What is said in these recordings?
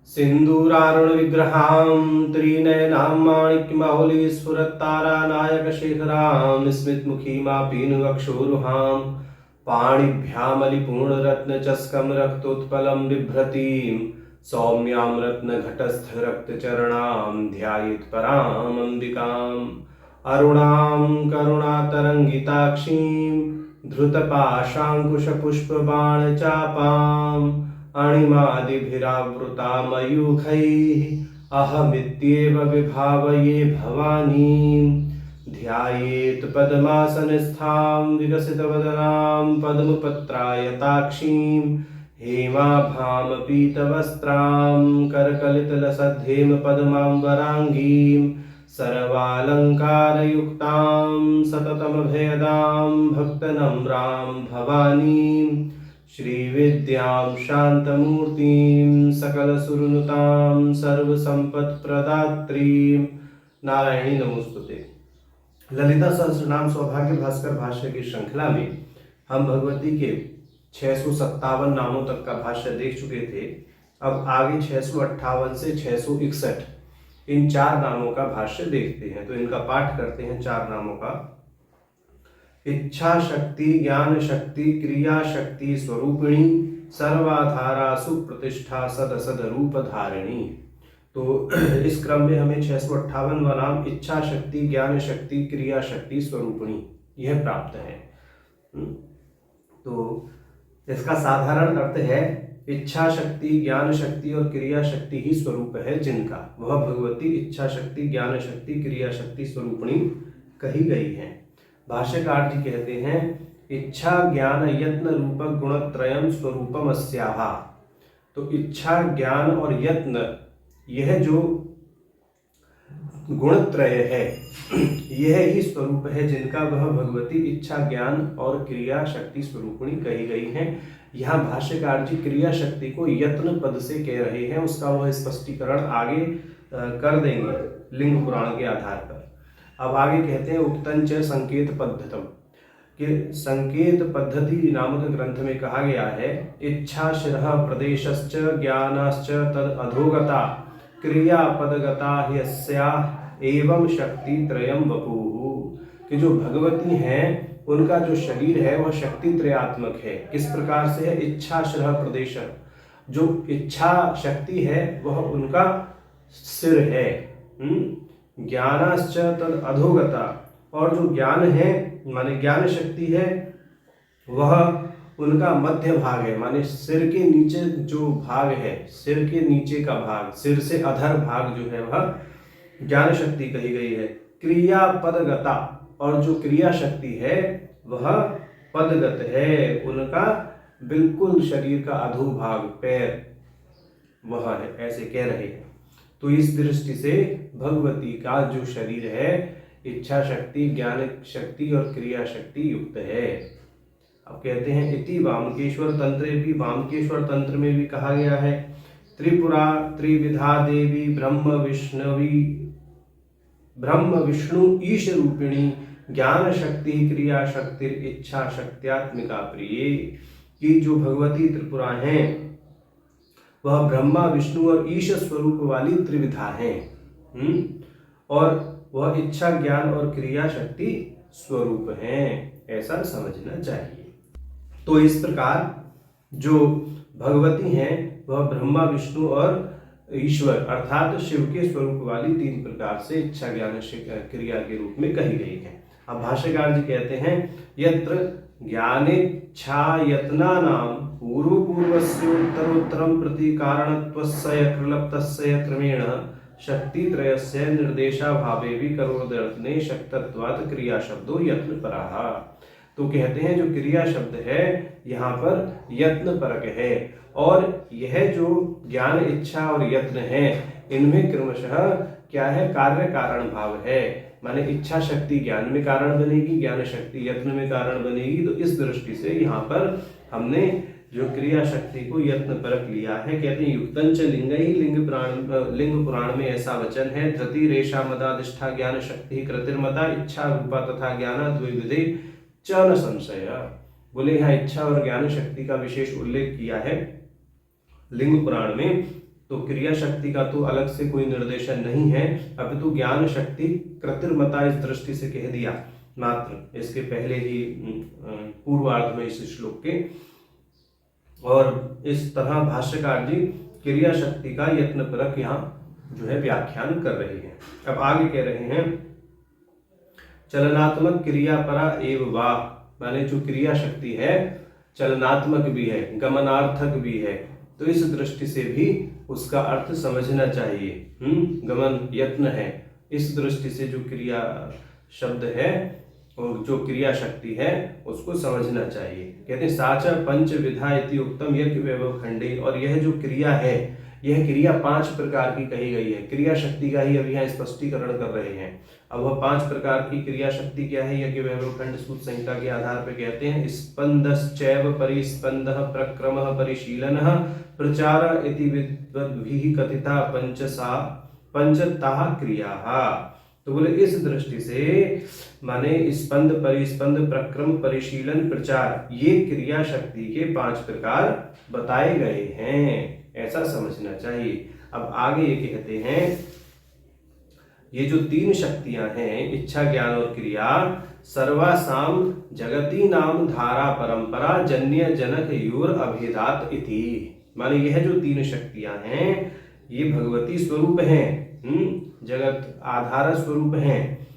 सिन्दूरारुणविग्रहां त्रिनयनां माणिक्यमौलिस्फुरत्तारानायकशेखरां स्मितमुखीमापीनवक्षोरुहां पाणिभ्यामलिपूर्णरत्नचस्कं रक्तोत्पलं बिभ्रतीं सौम्यां रत्नघटस्थरक्तचरणां ध्यायेत् पराम् अम्बिकाम् अरुणां करुणातरङ्गिताक्षीं धृतपाशाङ्कुशपुष्पबाणचापाम् अणिमादिभिरावृता मयूखैः अहमित्येव विभावये भवानीं ध्यायेत् पद्मासनस्थां विकसितवदनां पद्मपत्रायताक्षीं हेमाभां पीतवस्त्रां करकलितलसद्धेम पद्माम्बराङ्गीं सर्वालङ्कारयुक्तां सततमभयदां भक्तनम्रां भवानीं श्रीविद्यां शान्तमूर्तिं सकलसुरनुतां सर्वसम्पत्प्रदात्रीं नारायणी नमोस्तुते। ललिता सहस्रनाम सौभाग्य भास्कर भाष्य की श्रृंखला में हम भगवती के 657 नामों तक का भाष्य देख चुके थे। अब आगे 658 से 661 इन 4 नामों का भाष्य देखते हैं। तो इनका पाठ करते हैं 4 नामों का। इच्छा शक्ति, ज्ञान शक्ति, क्रिया शक्ति स्वरूपिणी, सर्वाधारा सुप्रतिष्ठा सद सद रूप धारिणी। तो इस क्रम में हमें 658वां नाम इच्छा शक्ति, ज्ञान शक्ति, क्रिया शक्ति स्वरूपिणी यह प्राप्त है। तो इसका साधारण अर्थ है इच्छा शक्ति, ज्ञान शक्ति और क्रिया शक्ति ही स्वरूप है जिनका, वह भगवती इच्छा शक्ति, ज्ञान शक्ति, क्रिया शक्ति स्वरूपिणी कही गई है। भाष्यकार जी कहते हैं इच्छा ज्ञान यत्न रूपक गुणत्रयम स्वरूपम अस्याः। तो इच्छा ज्ञान और यत्न यह जो गुणत्रय है यह ही स्वरूप है जिनका, वह भगवती इच्छा ज्ञान और क्रिया शक्ति स्वरूपिणी कही गई है। यहाँ भाष्यकार जी क्रिया शक्ति को यत्न पद से कह रहे हैं, उसका वह स्पष्टीकरण आगे कर देंगे लिंग पुराण के आधार पर। अब आगे कहते हैं उक्तंच संकेत पद्धतम, कि संकेत पद्धति नामक ग्रंथ में कहा गया है इच्छा शिरः प्रदेशश्च ज्ञानश्च तद अधोगता क्रिया पदगता ह्यस्याः एवं शक्ति त्रयम वपुः। कि जो भगवती हैं उनका जो शरीर है वह शक्ति त्रयात्मक है। किस प्रकार से है? इच्छा शिरः प्रदेश, जो इच्छा शक्ति है वह उनका सिर है। ज्ञानश्च तद अधोगता, और जो ज्ञान है माने ज्ञान शक्ति है वह उनका मध्य भाग है, माने सिर के नीचे जो भाग है, सिर के नीचे का भाग, सिर से अधर भाग जो है वह ज्ञान शक्ति कही गई है। क्रिया पदगता, और जो क्रिया शक्ति है वह पदगत है, उनका बिल्कुल शरीर का अधोभाग पैर वह है, ऐसे कह रहे हैं। तो इस दृष्टि से भगवती का जो शरीर है इच्छा शक्ति, ज्ञान शक्ति और क्रिया शक्ति युक्त है। अब कहते हैं इति वामकेश्वर तंत्रे भी, वामकेश्वर तंत्र में भी कहा गया है त्रिपुरा त्रिविधा देवी ब्रह्म विष्णु ईश रूपिणी ज्ञान शक्ति क्रिया शक्ति इच्छा शक्त्यात्मिका प्रिय। कि जो भगवती त्रिपुरा हैं वह ब्रह्मा विष्णु और ईश स्वरूप वाली त्रिविधा हैं, और वह इच्छा ज्ञान और क्रिया शक्ति स्वरूप हैं, ऐसा समझना चाहिए। तो इस प्रकार जो भगवती हैं वह ब्रह्मा विष्णु और ईश्वर अर्थात शिव के स्वरूप वाली 3 प्रकार से इच्छा ज्ञान क्रिया के रूप में कही गई है। अब भाष्यकार जी कहते हैं यत्र ज्ञानेच्छा यत्नानां पूर्वपूर्वस्योत्तरोत्तरं प्रति कारणत्वस्य क्लृप्तस्य क्रमेण शक्तित्रयस्य निर्देशाभावे विकरोदर्शने शक्तत्वात् क्रिया शब्दो यत्न परः। तो कहते हैं जो क्रिया शब्द है यहाँ पर यत्न परक है, और यह जो ज्ञान इच्छा और यत्न है इनमें क्रमशः क्या है? कार्य कारण भाव है, माने इच्छा शक्ति ज्ञान में कारण बनेगी, ज्ञान शक्ति यत्न में कारण बनेगी। तो इस दृष्टि से यहाँ पर हमने जो क्रिया शक्ति को यत्न परक लिया है। कहते हैं युक्तंच लिंगैः, लिंग पुराण में ऐसा वचन है धृति रेशा मदादिष्ठा ज्ञान शक्ति कृतिर्मता इच्छा रूपा तथा ज्ञान द्विविधे च न संशय। बोले यहाँ इच्छा और ज्ञान शक्ति का विशेष उल्लेख किया है लिंग पुराण में तो क्रिया शक्ति का तो अलग से कोई निर्देशन नहीं है, अपितु ज्ञान शक्ति कृत्रिमता इस दृष्टि से कह दिया मात्र इसके पहले ही पूर्वार्ध में इस श्लोक के। और इस तरह भाष्यकार जी क्रिया शक्ति का यत्नपरक यहाँ जो है व्याख्यान कर रहे हैं। अब आगे कह रहे हैं चलनात्मक क्रियापरा एव वा, माने जो क्रिया शक्ति है चलनात्मक भी है, गमनार्थक भी है, तो इस दृष्टि से भी उसका अर्थ समझना चाहिए। गमन यत्न है, इस दृष्टि से जो क्रिया शब्द है और जो क्रिया शक्ति है उसको समझना चाहिए। कहते हैं साचा पंच विधा इति उत्तम यज्ञ वैभव खंडे, और यह जो क्रिया है यह क्रिया 5 प्रकार की कही गई है। क्रिया शक्ति का ही अभी यहाँ स्पष्टीकरण कर रहे हैं। अब वह 5 प्रकार की क्रिया शक्ति क्या है, यज्ञ वैभव खंड सूत्र संहिता के आधार पर कहते हैं स्पंदश्चैव परिस्पंदः प्रक्रमः परिशीलनः प्रचार इति विद्वद्भिः कथिता पंचताः क्रियाः। तो बोले इस दृष्टि से माने स्पंद परिस्पंद प्रक्रम परिशीलन प्रचार ये क्रिया शक्ति के 5 प्रकार बताए गए हैं, ऐसा समझना चाहिए। अब आगे ये कहते हैं ये जो 3 शक्तियां हैं इच्छा ज्ञान और क्रिया सर्वासाम जगती नाम धारा परंपरा जन्य जनक योर अभेदात इति, माने यह जो 3 शक्तियां हैं ये भगवती स्वरूप हैं, जगत आधार स्वरूप हैं,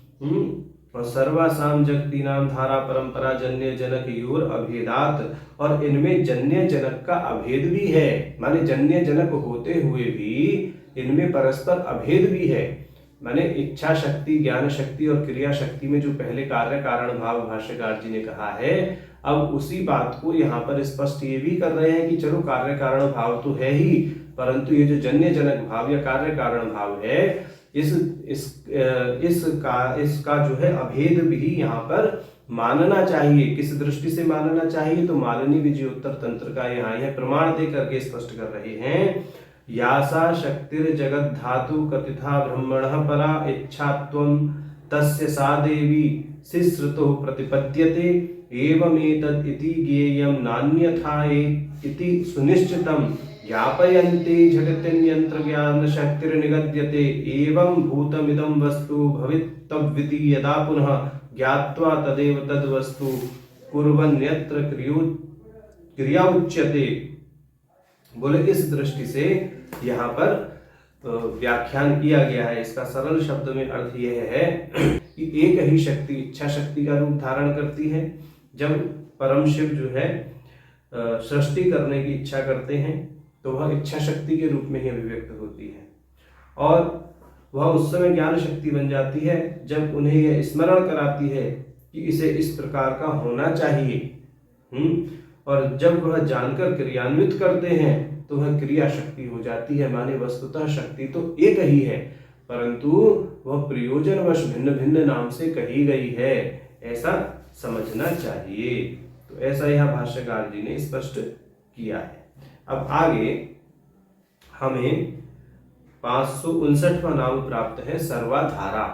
और सर्वासाम जगती नाम धारा परंपरा जन्य जनक योर अभेदात, और इनमें जन्य जनक का अभेद भी है, माने जन्य जनक होते हुए भी इनमें परस्पर अभेद भी है। माने इच्छा शक्ति ज्ञान शक्ति और क्रिया शक्ति में जो पहले कार्य कारण भाव भाष्यकार जी ने कहा है, अब उसी बात को यहाँ पर स्पष्ट ये भी कर रहे हैं कि चलो कार्य कारण भाव तो है ही, परंतु ये जो जन्य जनक भाव या कार्य कारण भाव है इसका जो है अभेद भी यहाँ पर मानना चाहिए। किस दृष्टि से मानना चाहिए, तो मालिनी विजयोत्तर तंत्र का यहाँ यह प्रमाण दे करके स्पष्ट कर रहे हैं। यासा शक्तिर जगत धातु कथिता ब्रह्मणः परा इच्छात्वं तस्य सा देवी शिश्रुतो प्रतिपद्यते एवमेतद् इति ज्ञेयं नान्यथा इति सुनिश्चितं ज्ञापयन्ते झटित्यन्यंत्र ज्ञान शक्तिर्निगद्यते एवं भूतमिदं वस्तु भवितव्यति यदा पुनः ज्ञात्वा तदेव तद्वस्तु कुर्वन्यत्र क्रिया उच्यते। बोले इस दृष्टि से यहाँ पर व्याख्यान किया गया है। इसका सरल शब्द में अर्थ यह है कि एक ही शक्ति इच्छा शक्ति का रूप धारण करती है। जब परम शिव जो है सृष्टि करने की इच्छा करते हैं तो वह इच्छा शक्ति के रूप में ही अभिव्यक्त होती है, और वह उस समय ज्ञान शक्ति बन जाती है जब उन्हें यह स्मरण कराती है कि इसे इस प्रकार का होना चाहिए। और जब वह जानकर क्रियान्वित करते हैं तो वह क्रिया शक्ति हो जाती है। माने वस्तुतः शक्ति तो एक ही है, परंतु वह प्रयोजनवश भिन्न भिन्न नाम से कही गई है, ऐसा समझना चाहिए। तो ऐसा यह भाष्यकार जी ने स्पष्ट किया है। अब आगे हमें 559वां नाम प्राप्त है सर्वाधारा।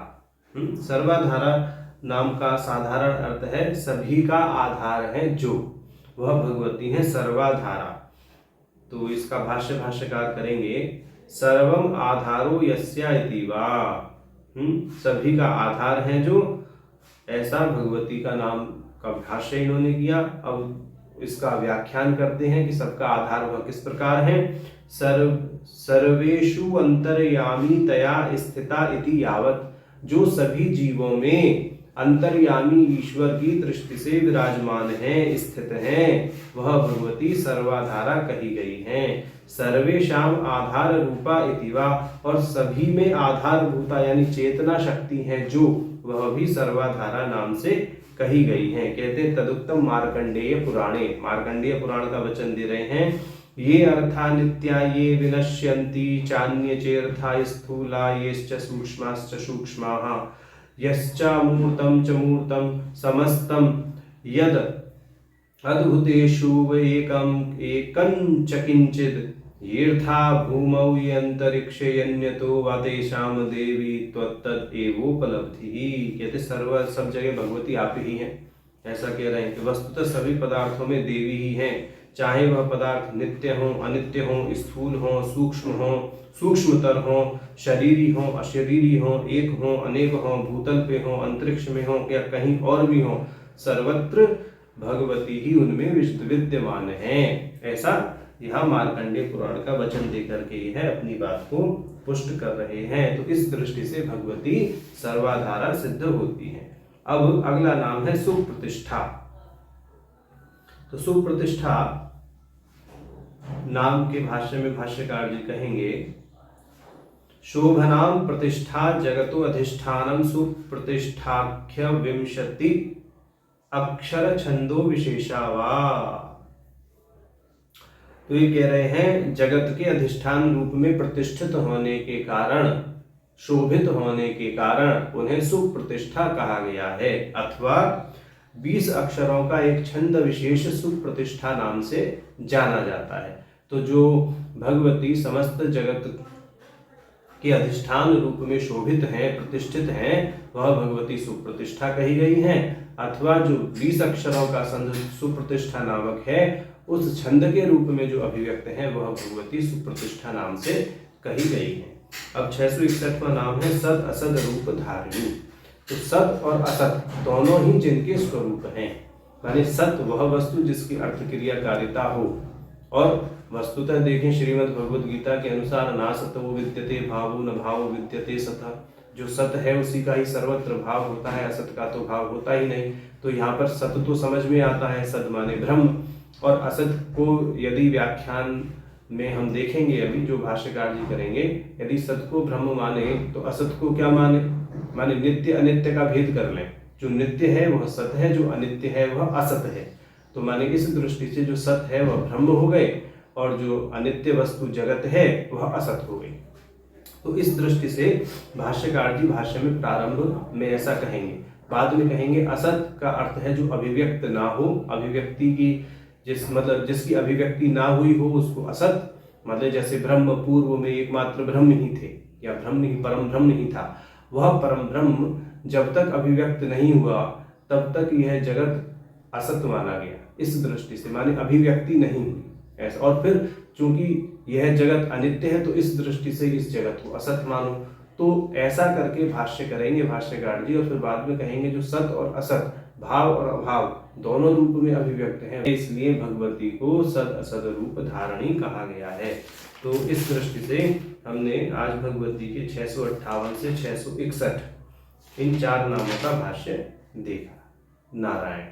सर्वाधारा नाम का साधारण अर्थ है सभी का आधार है, जो वह भगवती है सर्वाधारा। तो इसका भाष्यकार करेंगे सर्वम आधारो यस्या इति वा, सभी का आधार है जो, ऐसा भगवती का नाम का भाष्य इन्होंने किया। अब इसका व्याख्यान करते हैं कि सबका आधार वह किस प्रकार है। सर्वेषु अंतर्यामी तया स्थिता इति यावत, जो सभी जीवों में अंतर्यामी ईश्वर की दृष्टि से विराजमान है, स्थित हैं, वह भगवती सर्वाधारा कही गई हैं। सर्वेषाम आधार रूपा इति वा, और सभी में आधारभूता यानी चेतना शक्ति है जो, वह भी सर्वाधारा नाम से कही गई हैं। कहते हैं तदुक्तम मार्कंडेय पुराणे, मार्कंडेय पुराण का वचन दे रहे हैं। ये अर्था नित्या ये विनश्यन्ति चान्य चेर्था स्थूला येश्च सूक्ष्माश्च सूक्ष्माः यश्चामूर्तं च मूर्तं समस्तं यद अद्भुतेषु एकं च किंचित् येर्था भूमौ यंतरिक्षे यन्यतो वातेषां देवी त्वत्तद् एवोपलब्धि। कहते सब जगह भगवती आप ही हैं, ऐसा कह रहे हैं कि वस्तुतः सभी पदार्थों में देवी ही हैं, चाहे वह पदार्थ नित्य हो, अनित्य हो, स्थूल हो, सूक्ष्मतर हो, शरीरी हो, अशरीरी हो, एक हो, अनेक हो, भूतल पे हो, अंतरिक्ष में हो या कहीं और भी हो, सर्वत्र भगवती ही उनमें विद्यमान है। ऐसा यह मार्कंडेय पुराण का वचन देकर के यह अपनी बात को पुष्ट कर रहे हैं। तो इस दृष्टि से भगवती सर्वाधारा सिद्ध होती है। अब अगला नाम है सुप्रतिष्ठा। तो सुप्रतिष्ठा नाम के भाष्य में भाष्यकार जी कहेंगे, शोभनाम प्रतिष्ठा जगतो अधिष्ठानम सुप्रतिष्ठाख्य विंशति अक्षर छंदो विशेषावा। तो ये कह रहे हैं जगत के अधिष्ठान रूप में प्रतिष्ठित होने के कारण, शोभित होने के कारण उन्हें सुप्रतिष्ठा कहा गया है, अथवा 20 अक्षरों का एक छंद विशेष सुप्रतिष्ठा नाम से जाना जाता है। तो जो भगवती समस्त जगत के अधिष्ठान रूप में शोभित हैं, प्रतिष्ठित हैं, वह भगवती सुप्रतिष्ठा कही गई हैं, अथवा जो 20 अक्षरों का छंद सुप्रतिष्ठा नामक है, उस छंद के रूप में जो अभिव्यक्त है वह भगवती सुप्रतिष्ठा नाम से कही गई है। अब 661वां नाम है सद असद रूप धारिणी। तो सत और असत दोनों ही जिनके स्वरूप हैं, माने सत वह वस्तु जिसकी अर्थ क्रियाकारिता हो, और वस्तुतः देखें श्रीमद् भगवद गीता के अनुसार ना सतो विद्यते भावो न भावो विद्यते सतः। जो सत है उसी का ही सर्वत्र भाव होता है, असत का तो भाव होता ही नहीं। तो यहाँ पर सत तो समझ में आता है, सद माने ब्रह्म, और असत को यदि व्याख्यान में हम देखेंगे, अभी जो भाष्यकार जी करेंगे, यदि सत को ब्रह्म माने तो असत को क्या माने, माने नित्य अनित्य का भेद कर लें। जो नित्य है वह सत है, जो अनित्य है वह असत है। तो माने इस दृष्टि से जो सत है वह ब्रह्म हो गए, और जो अनित्य वस्तु जगत है वह असत हो गई। तो इस दृष्टि से भाष्यकार जी भाष्य में प्रारंभ में ऐसा कहेंगे, बाद में कहेंगे असत का अर्थ है जो अभिव्यक्त ना हो, अभिव्यक्ति की जिसकी अभिव्यक्ति ना हुई हो उसको असत, मतलब जैसे ब्रह्म पूर्व में एकमात्र ब्रह्म ही थे, या ब्रह्म ही परम ब्रह्म ही था, वह परम ब्रह्म जब तक अभिव्यक्त नहीं हुआ तब तक यह जगत असत माना गया। इस दृष्टि से माने अभिव्यक्ति नहीं हुई ऐसा, और फिर चूंकि यह जगत अनित्य है तो इस दृष्टि से इस जगत को असत मानो। तो ऐसा करके भाष्य करेंगे भाष्यकार जी, और फिर बाद में कहेंगे जो सत और असत, भाव और अभाव दोनों रूप में अभिव्यक्त है, इसलिए भगवती को सद असद रूप धारणी कहा गया है। तो इस दृष्टि से हमने आज भगवती के 658 से 661 इन 4 नामों का भाष्य देखा। नारायण।